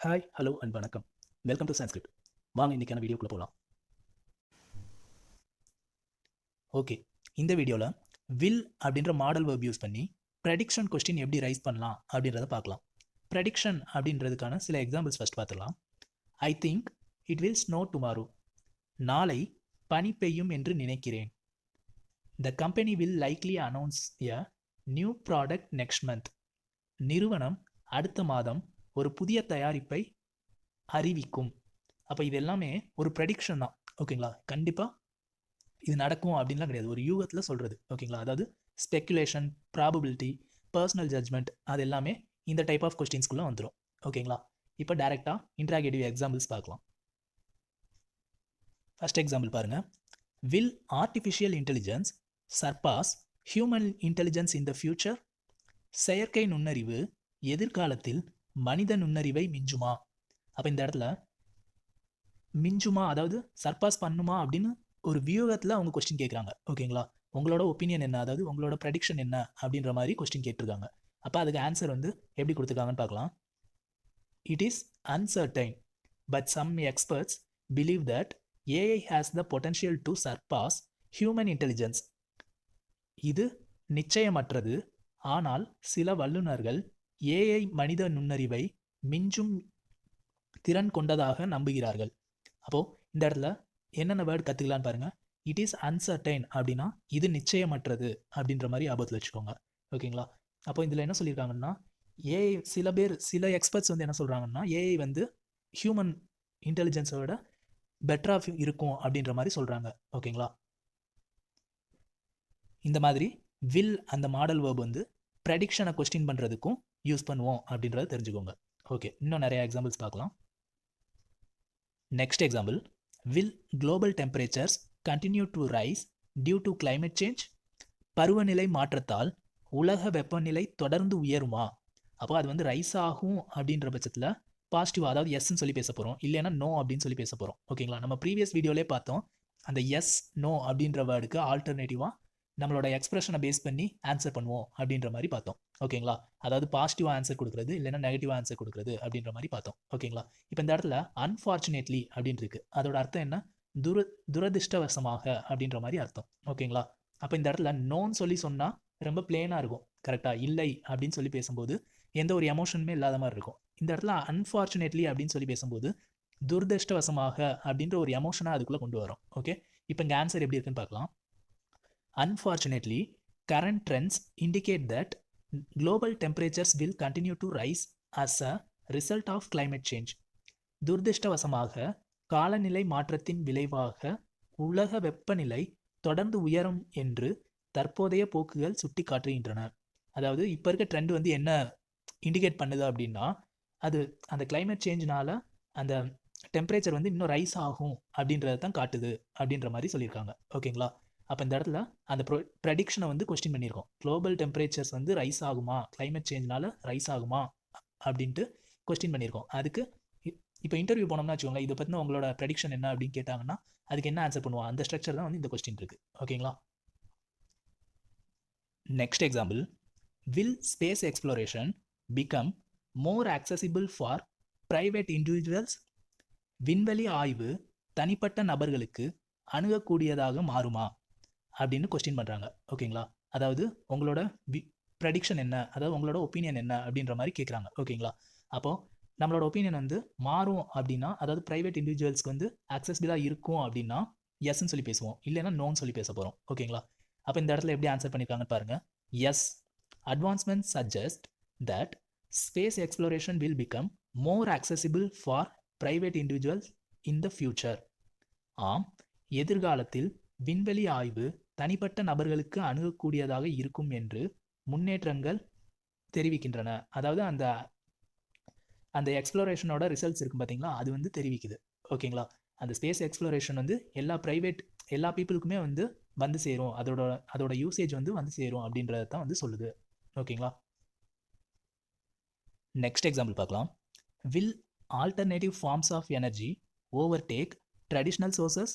Hi, hello and வணக்கம். Welcome to Sanskrit. வாங்க இன்றைக்கான வீடியோக்குள்ளே போகலாம். ஓகே, இந்த வீடியோவில் வில் அப்படின்ற மாடல் வேர்ப் யூஸ் பண்ணி ப்ரெடிக்ஷன் கொஸ்டின் எப்படி ரைஸ் பண்ணலாம் அப்படின்றத பார்க்கலாம். ப்ரெடிக்ஷன் அப்படின்றதுக்கான சில எக்ஸாம்பிள்ஸ் ஃபஸ்ட் பார்த்துக்கலாம். I think it will snow tomorrow. நாளை பனி பெய்யும் என்று நினைக்கிறேன். The company will likely announce a new product next month. நிறுவனம் அடுத்த மாதம் ஒரு புதிய தயாரிப்பை அறிவிக்கும். அப்போ இது எல்லாமே ஒரு ப்ரெடிக்ஷன் தான். ஓகேங்களா, கண்டிப்பாக இது நடக்கும் அப்படின்லாம் கிடையாது, ஒரு யூகத்தில் சொல்கிறது. ஓகேங்களா, அதாவது ஸ்பெக்குலேஷன், ப்ராபபிலிட்டி, பர்சனல் ஜட்ஜ்மெண்ட், அது எல்லாமே இந்த டைப் ஆஃப் கொஸ்டின்ஸ்குள்ளே வந்துடும். ஓகேங்களா, இப்போ டேரெக்டாக இன்ட்ராகேட்டிவ் எக்ஸாம்பிள்ஸ் பார்க்கலாம். ஃபர்ஸ்ட் எக்ஸாம்பிள் பாருங்கள். Will artificial intelligence surpass human intelligence in the future? செயற்கை நுண்ணறிவு எதிர்காலத்தில் மனித நுண்ணறிவை மிஞ்சுமா? அப்போ இந்த இடத்துல மிஞ்சுமா, அதாவது சர்பாஸ் பண்ணுமா அப்படின்னு ஒரு வியூகத்தில் அவங்க கொஸ்டின் கேட்குறாங்க. ஓகேங்களா, உங்களோட ஒப்பீனியன் என்ன, அதாவது உங்களோட ப்ரெடிக்ஷன் என்ன அப்படின்ற மாதிரி கொஸ்டின் கேட்டிருக்காங்க. அப்போ அதுக்கு ஆன்சர் வந்து எப்படி கொடுத்துருக்காங்கன்னு பார்க்கலாம். It is uncertain but some experts believe that AI has the potential to surpass human intelligence. இது நிச்சயமற்றது, ஆனால் சில வல்லுநர்கள் ஏஐ மனித நுண்ணறிவை மிஞ்சும் திறன் கொண்டதாக நம்புகிறார்கள். அப்போது இந்த இடத்துல என்னென்ன வேர்டு கற்றுக்கலான்னு பாருங்கள். இட் இஸ் அன்சர்டைன் அப்படின்னா இது நிச்சயமற்றது அப்படின்ற மாதிரி ஆபத்தில் வச்சுக்கோங்க. ஓகேங்களா, அப்போ இதில் என்ன சொல்லியிருக்காங்கன்னா, ஏஐ சில எக்ஸ்பர்ட்ஸ் வந்து என்ன சொல்கிறாங்கன்னா, ஏஐ வந்து ஹியூமன் இன்டெலிஜென்ஸோட பெட்டராக இருக்கும் அப்படின்ற மாதிரி சொல்கிறாங்க. ஓகேங்களா, இந்த மாதிரி வில் அந்த மாடல் வேர்ப் வந்து ப்ரெடிக்ஷனை கொஸ்டின் பண்ணுறதுக்கும் யூஸ் பண்ணுவோம் அப்படின்றத தெரிஞ்சுக்கோங்க. ஓகே, இன்னும் நிறைய எக்ஸாம்பிள்ஸ் பார்க்கலாம். Next example. Will global temperatures continue to rise due to climate change? பருவநிலை மாற்றத்தால் உலக வெப்பநிலை தொடர்ந்து உயருமா? அப்போ அது வந்து ரைஸ் ஆகும் அப்படின்ற பட்சத்தில் பாசிட்டிவ், அதாவது எஸ்ன்னு சொல்லி பேச போகிறோம், இல்லைன்னா நோ அப்படின்னு சொல்லி பேச போகிறோம். ஓகேங்களா, நம்ம ப்ரீவியஸ் வீடியோலே பார்த்தோம், அந்த எஸ் நோ அப்படின்ற வேர்டுக்கு ஆல்டர்னேட்டிவாக நம்மளோட எக்ஸ்பிரஷனை பேஸ் பண்ணி ஆன்சர் பண்ணுவோம் அப்படின்ற மாதிரி பார்த்தோம். ஓகேங்களா, அதாவது பாசிட்டிவாக ஆன்சர் கொடுக்குறது இல்லைன்னா நெகட்டிவாக ஆன்சர் கொடுக்குறது அப்படின்ற மாதிரி பார்த்தோம். ஓகேங்களா, இப்போ இந்த இடத்துல அன்ஃபார்ச்சுனேட்லி அப்படின்னு இருக்கு, அதோட அர்த்தம் என்ன? துரதிர்ஷ்டவசமாக அப்படின்ற மாதிரி அர்த்தம். ஓகேங்களா, அப்போ இந்த இடத்துல நோன்னு சொல்லி சொன்னால் ரொம்ப பிளெயினாக இருக்கும். கரெக்டாக, இல்லை அப்படின்னு சொல்லி பேசும்போது எந்த ஒரு எமோஷனுமே இல்லாத மாதிரி இருக்கும். இந்த இடத்துல அன்ஃபார்ச்சுனேட்லி அப்படின்னு சொல்லி பேசும்போது துரதிர்ஷ்டவசமாக அப்படின்ற ஒரு எமோஷனாக அதுக்குள்ளே கொண்டு வரும். ஓகே, இப்போ இங்கே ஆன்சர் எப்படி இருக்குன்னு பார்க்கலாம். Unfortunately, current trends indicate that global temperatures will continue to rise as a result of climate change. துரதிர்ஷ்டவசமாக காலநிலை மாற்றத்தின் விளைவாக உலக வெப்பநிலை தொடர்ந்து உயரும் என்று தற்போதைய போக்குகள் சுட்டி காட்டுகின்றன. அதாவது இப்போ இருக்க ட்ரெண்ட் வந்து என்ன இண்டிகேட் பண்ணுது அப்படின்னா, அது அந்த கிளைமேட் சேஞ்சினால அந்த டெம்பரேச்சர் வந்து இன்னும் ரைஸ் ஆகும் அப்படின்றத தான் காட்டுது அப்படின்ற மாதிரி சொல்லியிருக்காங்க. ஓகேங்களா, அப்போ இந்த இடத்துல அந்த ப்ரெடிக்ஷனை வந்து கொஸ்டின் பண்ணியிருக்கோம். குளோபல் டெம்பரேச்சர்ஸ் வந்து ரைஸ் ஆகுமா, கிளைமேட் சேஞ்ச்னால ரைஸ் ஆகுமா அப்படின்ட்டு கொஸ்டின் பண்ணியிருக்கோம். அதுக்கு இப்போ இன்டர்வியூ போனோம்னா வச்சுக்கோங்க, இதை பற்றின உங்களோட ப்ரெடிக்ஷன் என்ன அப்படின்னு கேட்டாங்கன்னா அதுக்கு என்ன ஆன்சர் பண்ணுவோம், அந்த ஸ்ட்ரக்சர் தான் வந்து இந்த கொஸ்டின் இருக்குது. ஓகேங்களா, next example. Will space exploration become more accessible for private individuals? விண்வெளி ஆய்வு தனிப்பட்ட நபர்களுக்கு அணுகக்கூடியதாக மாறுமா அப்படின்னு கொஸ்டின் பண்ணுறாங்க. ஓகேங்களா, அதாவது உங்களோட ப்ரெடிக்ஷன் என்ன, அதாவது உங்களோட ஒப்பீனியன் என்ன அப்படின்ற மாதிரி கேட்குறாங்க. ஓகேங்களா, அப்போது நம்மளோட ஒப்பீனியன் வந்து மாறும் அப்படின்னா, அதாவது ப்ரைவேட் இண்டிவிஜுவல்ஸ்க்கு வந்து ஆக்சசிபிளாக இருக்கும் அப்படின்னா எஸ்ன்னு சொல்லி பேசுவோம், இல்லைன்னா நோன்னு சொல்லி பேச போகிறோம். ஓகேங்களா, அப்போ இந்த இடத்துல எப்படி ஆன்சர் பண்ணியிருக்காங்கன்னு பாருங்கள். Yes, advancement suggest that space exploration will become more accessible for private individuals in the future. ஆம், எதிர்காலத்தில் விண்வெளி ஆய்வு தனிப்பட்ட நபர்களுக்கு அணுகக்கூடியதாக இருக்கும் என்று முன்னேற்றங்கள் தெரிவிக்கின்றன. அதாவது அந்த அந்த எக்ஸ்ப்ளோரேஷனோட ரிசல்ட்ஸ் இருக்கும் பார்த்தீங்களா, அது வந்து தெரிவிக்குது. ஓகேங்களா, அந்த ஸ்பேஸ் எக்ஸ்ப்ளோரேஷன் வந்து எல்லா பீப்புளுக்குமே வந்து சேரும், அதோட யூசேஜ் வந்து சேரும் அப்படின்றத தான் வந்து சொல்லுது. ஓகேங்களா, நெக்ஸ்ட் எக்ஸாம்பிள் பார்க்கலாம். Will alternative forms of energy overtake traditional sources?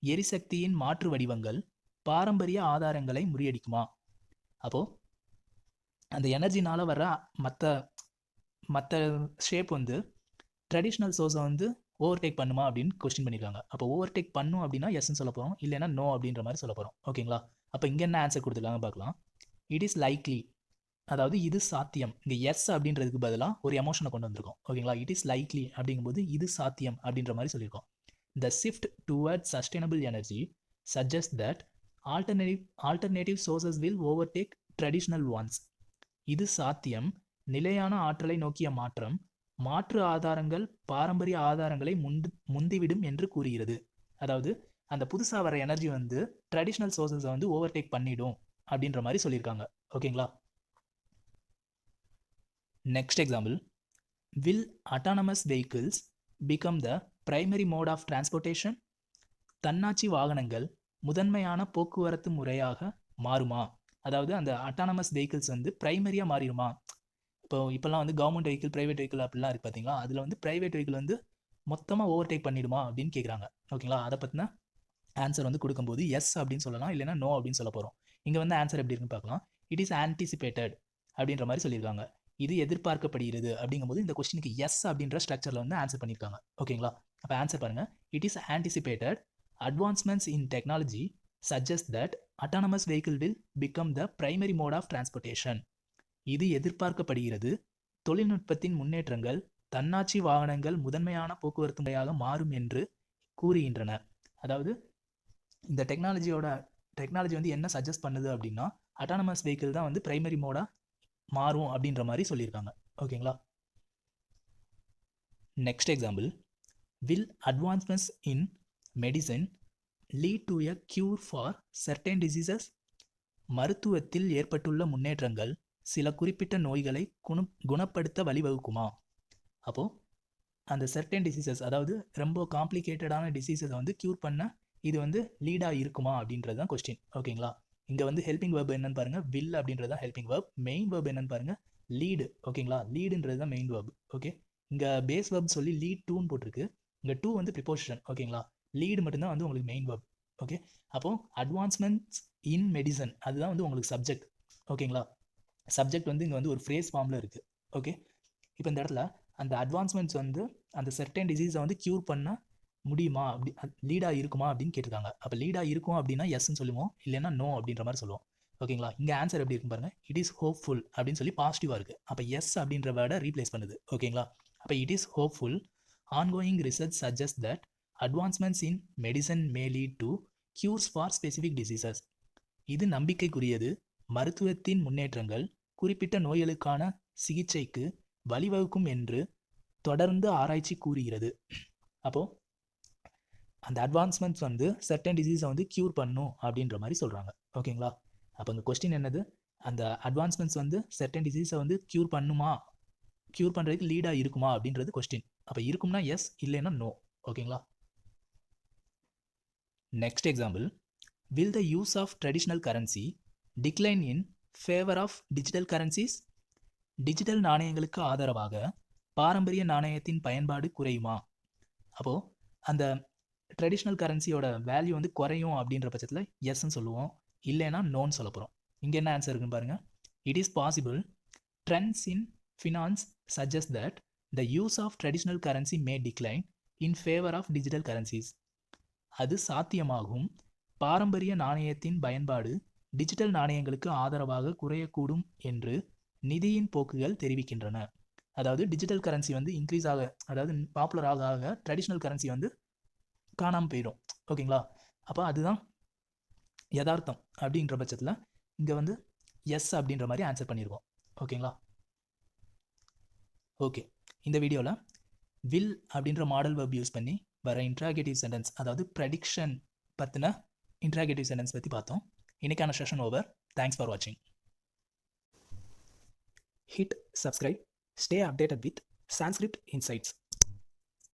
எரிசக்தியின் மாற்று வடிவங்கள் பாரம்பரிய ஆதாரங்களை முறியடிக்குமா? அப்போது அந்த எனர்ஜினால் வர மற்ற ஷேப் வந்து ட்ரெடிஷ்னல் சோர்ஸை வந்து ஓவர்டேக் பண்ணுமா அப்படின்னு கொஸ்டின் பண்ணியிருக்காங்க. அப்போ ஓவர்டேக் பண்ணும் அப்படின்னா எஸ்ன்னு சொல்ல போகிறோம், இல்லைன்னா நோ அப்படின்ற மாதிரி சொல்ல போகிறோம். ஓகேங்களா? அப்போ இங்கே என்ன ஆன்சர் கொடுத்துருக்காங்க பார்க்கலாம். இட் இஸ் லைக்லி, அதாவது இது சாத்தியம். இங்கே எஸ் அப்படின்றதுக்கு பதிலாக ஒரு எமோஷனை கொண்டு வந்திருக்கோம். ஓகேங்களா? இட் இஸ் லைக்லி அப்படிங்கும்போது இது சாத்தியம் அப்படின்ற மாதிரி சொல்லியிருக்கோம். த shift towards sustainable energy suggest that alternative sources will overtake traditional once. இது சாத்தியம். நிலையான ஆற்றலை நோக்கிய மாற்றம் மாற்று ஆதாரங்கள் பாரம்பரிய ஆதாரங்களை முந்திவிடும் என்று கூறுகிறது. அதாவது அந்த புதுசாக வர எனர்ஜி வந்து ட்ரெடிஷ்னல் சோர்சஸை வந்து ஓவர்டேக் பண்ணிடும் அப்படின்ற மாதிரி சொல்லியிருக்காங்க. ஓகேங்களா? Next example. Will autonomous vehicles become the primary mode of transportation? தன்னாட்சி வாகனங்கள் முதன்மையான போக்குவரத்து முறையாக மாறுமா? அதாவது அந்த அட்டானமஸ் வெஹிக்கிள்ஸ் வந்து பிரைமரியாக மாறிடுமா? இப்போல்லாம் வந்து கவர்மெண்ட் வெஹிக்கிள், ப்ரைவேட் வெஹிக்கிள் அப்படிலாம் இருக்குது பார்த்தீங்களா? அதில் வந்து ப்ரைவேட் வெஹிக்கிள் வந்து மொத்தமாக ஓவர்டேக் பண்ணிடுமா அப்படின்னு கேட்குறாங்க. ஓகேங்களா? அதை பற்றின ஆன்சர் வந்து கொடுக்கும்போது எஸ் அப்படின்னு சொல்லலாம், இல்லைனா நோ அப்படின்னு சொல்ல போகிறோம். இங்கே வந்து ஆன்சர் எப்படி இருக்குன்னு பார்க்கலாம். இட் இஸ் ஆன்டிசிபேட்டட் அப்படின்ற மாதிரி சொல்லியிருக்காங்க. இது எதிர்பார்க்கப்படுகிறது அப்படிங்கும்போது இந்த கொஸ்டினுக்கு எஸ் அப்படின்ற ஸ்ட்ரக்சரில் வந்து ஆன்சர் பண்ணியிருக்காங்க. ஓகேங்களா? அப்போ ஆன்சர் பாருங்கள். It is anticipated advancements in technology suggest that autonomous vehicle will become the primary mode of transportation. இது எதிர்பார்க்கப்படுகிறது. தொழில்நுட்பத்தின் முன்னேற்றங்கள் தன்னாட்சி வாகனங்கள் முதன்மையான போக்குவரத்து முறையாக மாறும் என்று கூறுகின்றன. அதாவது இந்த டெக்னாலஜி வந்து என்ன சஜஸ்ட் பண்ணுது அப்படின்னா அட்டானமஸ் வெஹிக்கிள் தான் வந்து பிரைமரி மோடா மாறும் அப்படின்ற மாதிரி சொல்லியிருக்காங்க. ஓகேங்களா? Next example. Will advancements in medicine lead to a cure for certain diseases? மருத்துவத்தில் ஏற்பட்டுள்ள முன்னேற்றங்கள் சில குறிப்பிட்ட நோய்களை குணப்படுத்த வழிவகுக்குமா? அப்போது அந்த சர்டன் டிசீசஸ், அதாவது ரொம்ப காம்ப்ளிகேட்டடான டிசீஸை வந்து க்யூர் பண்ண இது வந்து லீடாக இருக்குமா அப்படின்றது தான் கொஸ்டின். ஓகேங்களா? இங்கே வந்து ஹெல்பிங் வேர்ப் என்னன்னு பாருங்கள். வில் அப்படின்றது தான் ஹெல்பிங் வேர்ப். மெயின் வேர்ப் என்னன்னு பாருங்கள், லீடு. ஓகேங்களா? லீடுன்றது தான் மெயின் வேர்ப். ஓகே, இங்கே பேஸ் வேர்ப் சொல்லி லீட் டூன்னு போட்டிருக்கு. இங்கே டூ வந்து ப்ரிப்போசிஷன். ஓகேங்களா? லீடு மட்டும்தான் வந்து உங்களுக்கு மெயின் வேர்ப். ஓகே, அப்போது அட்வான்ஸ்மெண்ட்ஸ் இன் மெடிசன் அதுதான் வந்து உங்களுக்கு சப்ஜெக்ட். ஓகேங்களா? சப்ஜெக்ட் வந்து இங்கே வந்து ஒரு ஃப்ரேஸ் ஃபார்மில் இருக்குது. ஓகே, இப்போ இந்த இடத்துல அந்த அட்வான்ஸ்மெண்ட்ஸ் வந்து அந்த சர்டன் டிசீஸை வந்து க்யூர் பண்ண முடியுமா, அப்படி லீடாக இருக்குமா அப்படின்னு கேட்டிருக்காங்க. அப்போ லீடாக இருக்கும் அப்படின்னா எஸ்ன்னு சொல்லுவோம், இல்லைன்னா நோ அப்படின்ற மாதிரி சொல்லுவோம். ஓகேங்களா? இங்கே ஆன்சர் எப்படி இருக்கும் பாருங்கள். இட் இஸ் ஹோப்ஃபுல் அப்படின்னு சொல்லி பாசிட்டிவாக இருக்குது. அப்போ எஸ் அப்படின்ற வேர்டை ரீப்ளேஸ் பண்ணுது. ஓகேங்களா? அப்போ it is hopeful. Ongoing research suggest that advancements in medicine May lead to cures for specific diseases. இது நம்பிக்கைக்குரியது. மருத்துவத்தின் முன்னேற்றங்கள் குறிப்பிட்ட நோய்களுக்கான சிகிச்சைக்கு வழிவகுக்கும் என்று தொடர்ந்து ஆராய்ச்சி கூறுகிறது. அப்போது அந்த அட்வான்ஸ்மெண்ட்ஸ் வந்து சர்டன் டிசீஸை வந்து க்யூர் பண்ணும் அப்படின்ற மாதிரி சொல்கிறாங்க. ஓகேங்களா? அப்போ இந்த கொஸ்டின் என்னது, அந்த அட்வான்ஸ்மெண்ட்ஸ் வந்து சர்டன் டிசீஸை வந்து க்யூர் பண்ணுறதுக்கு லீடாக இருக்குமா அப்படின்றது கொஸ்டின். அப்போ இருக்கும்னா எஸ், இல்லைன்னா நோ. ஓகேங்களா? Next example. Will the use of traditional currency decline in favour of digital currencies? டிஜிட்டல் நாணயங்களுக்கு ஆதரவாக பாரம்பரிய நாணயத்தின் பயன்பாடு குறையுமா? அப்போது அந்த ட்ரெடிஷ்னல் கரன்சியோட வேல்யூ வந்து குறையும் அப்படின்ற பட்சத்தில் எஸ்ன்னு சொல்லுவோம், இல்லைன்னா நோன்னு சொல்ல போகிறோம். இங்கே என்ன ஆன்சர் இருக்குன்னு பாருங்கள். It is possible. Trends in finance suggest that the use of traditional currency may decline in favour of digital currencies. அது சாத்தியமாகும். பாரம்பரிய நாணயத்தின் பயன்பாடு டிஜிட்டல் நாணயங்களுக்கு ஆதரவாக குறையக்கூடும் என்று நிதியின் போக்குகள் தெரிவிக்கின்றன. அதாவது டிஜிட்டல் கரன்சி வந்து இன்க்ரீஸ் ஆக, அதாவது பாப்புலர் ஆக ஆக ட்ரெடிஷ்னல் கரன்சி வந்து காணாமல் போயிடும். ஓகேங்களா? அப்போ அதுதான் யதார்த்தம் அப்படின்ற பட்சத்தில் இங்கே வந்து எஸ் அப்படின்ற மாதிரி ஆன்சர் பண்ணியிருக்கோம். ஓகேங்களா? ஓகே, இந்த வீடியோவில் வில் அப்படின்ற மாடல் வெர்ப் யூஸ் பண்ணி வர இன்ட்ராகேட்டிவ் சென்டென்ஸ், அதாவது ப்ரெடிக்ஷன் பற்றின இன்ட்ராகேட்டிவ் சென்டென்ஸ் பற்றி பார்த்தோம். இன்னைக்கான செஷன் ஓவர். தேங்க்ஸ் ஃபார் வாட்சிங். Hit subscribe. Stay updated with Sanskrit Insights.